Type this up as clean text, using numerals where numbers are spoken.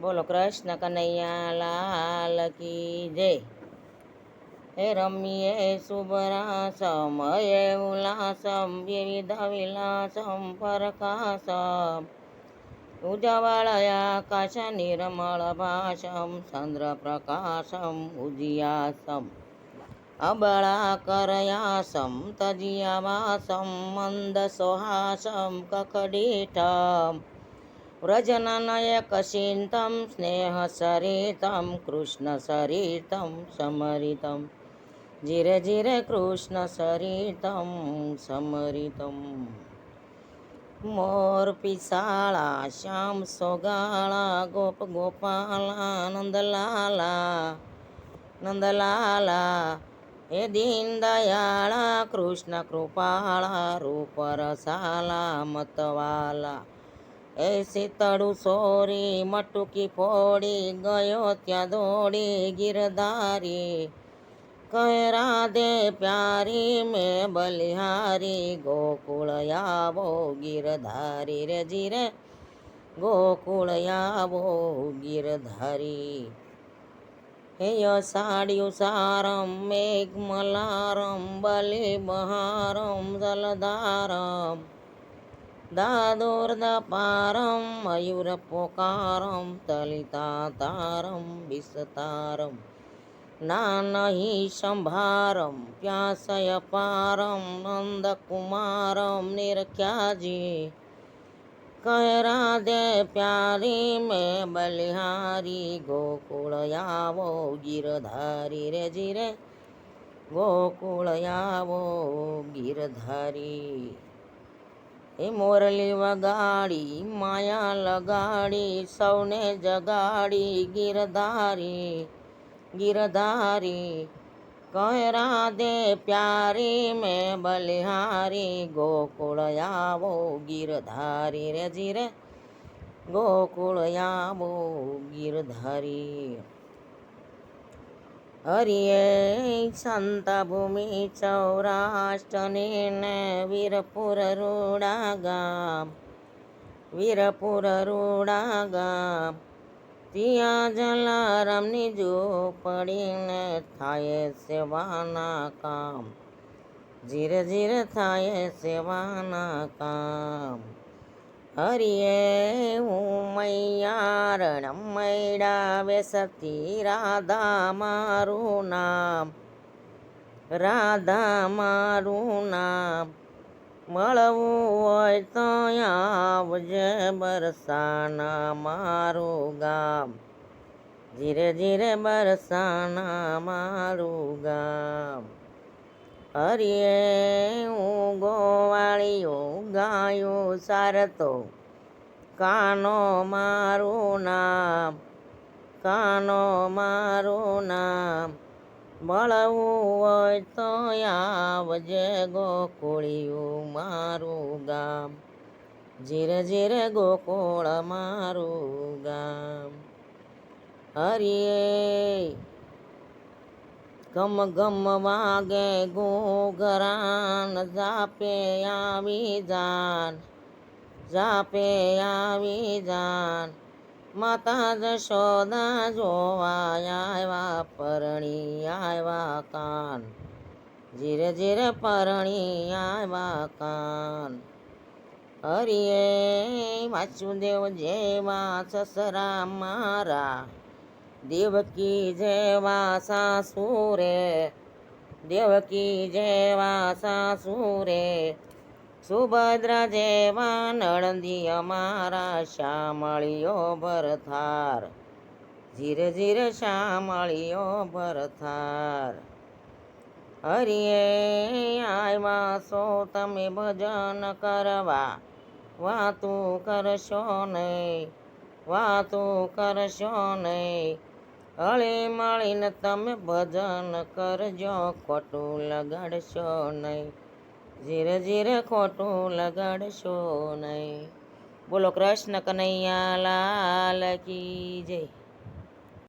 બોલો કૃષ્ણ કનૈયા લાલ કી જય. હે રમ્યે શુભરાસમ હે ઉલ્લાસમ વિવિધ વિલાસમ પરકાસમ ઉજવળયાકાશ નિર્મળ ભાષમ ચંદ્રપ્રકાશમ ઉજ્યાસમ અબળાકરયાસમ તજ્યવાસમ મંદસોહાસમ કકડીઠમ વ્રજનનયકશિન્तं સ્નેહસરિतं કૃષ્ણસરિतं સમરિतं જીરે જીરે કૃષ્ણસરિतं સમરિतं મોર પિસાળા શ્યામ સોગાળા ગોપ ગોપાલા નંદલાલા નંદલાલા હે દીન દયાળા કૃષ્ણ કૃપાળા રૂપ રસાલા મતવાલા એ શીતળું સોરી મટુકી ફોડી ગયો ત્યાં દોડી ગિરધારી કહે રાધે પ્યારી મેં બલિહારી ગોકુળ આવો ગિરધારી રે જીરે ગોકુળ આવો ગિરધારી હે અષાઢ્યું સારમ મેઘ મલારમ બલિ બહારમ જલધારમ દાદોર્દપારમ મયુર પોકારમ તલિતાતારમ વિસ્તારમ નાનહી સંભારમ પ્યાસય પારમ નંદકુમારમ નિરખ્યાજી કહે રાધે પ્યારી મેં બલિહારી ગોકુળ આવો ગિરધારી રે જીરે ગોકુળ આવો ગિરધારી એ મોરલી વગાડી માયા લગાડી સૌને જગાડી ગિરધારી ગિરધારી કહે રાધે પ્યારી મેં બલિહારી ગોકુળ આવો ગિરધારી રે જીરે ગોકુળ આવો ગિરધારી હરિએ સંત ભૂમિ સૌરાષ્ટ્રની ને વીરપુર રૂડા ગામ વીરપુર રૂડા ગામ ત્યાં જલારામની ઝૂંપડીને થાય સેવાના કામ ધીરે ધીરે થાય સેવાના કામ હરિએ હું મૈયારણ મૈડા બેસતી રાધા મારું નામ રાધા મારું નામ મળવું હોય તો આવજે બરસાના મારું ગામ ધીરે ધીરે બરસાના મારું ગામ હરિએ હું ગોવાળીઓ ગાયું સારતો કાનો મારું નામ કાનો મારું નામ મળવું હોય તો આવજે ગોકુળિયું મારું ગામ ધીરે ધીરે ગોકુળ મારું ગામ હરિએ ગમ ગમ વાગે ઘૂઘરાન જાપે આવી જાન જાપે આવી જાન માતા જશોદા જોવા આવ્યા પરણી આવ્યા કાન ધીરે ધીરે પરણી આવ્યા કાન હરિએ વાસુદેવ જેવા સસરા મારા દેવકી જેવા સાસુરે દેવકી જેવા સાસુરે સુભદ્રા જેવા નણંદી અમારા શામળીઓ ભરથાર ધીરે ધીરે શામળીઓ ભરથાર હરિએ આવ્યા છો તમે ભજન કરવા વાતું કરશો નહીં વાતું કરશો નહીં હળી મળીને તમે ભજન કરજો ખોટું લગાડશો નહીં ધીરે ધીરે ખોટું લગાડશો નહીં. બોલો કૃષ્ણ કનૈયા લાલ કી જય.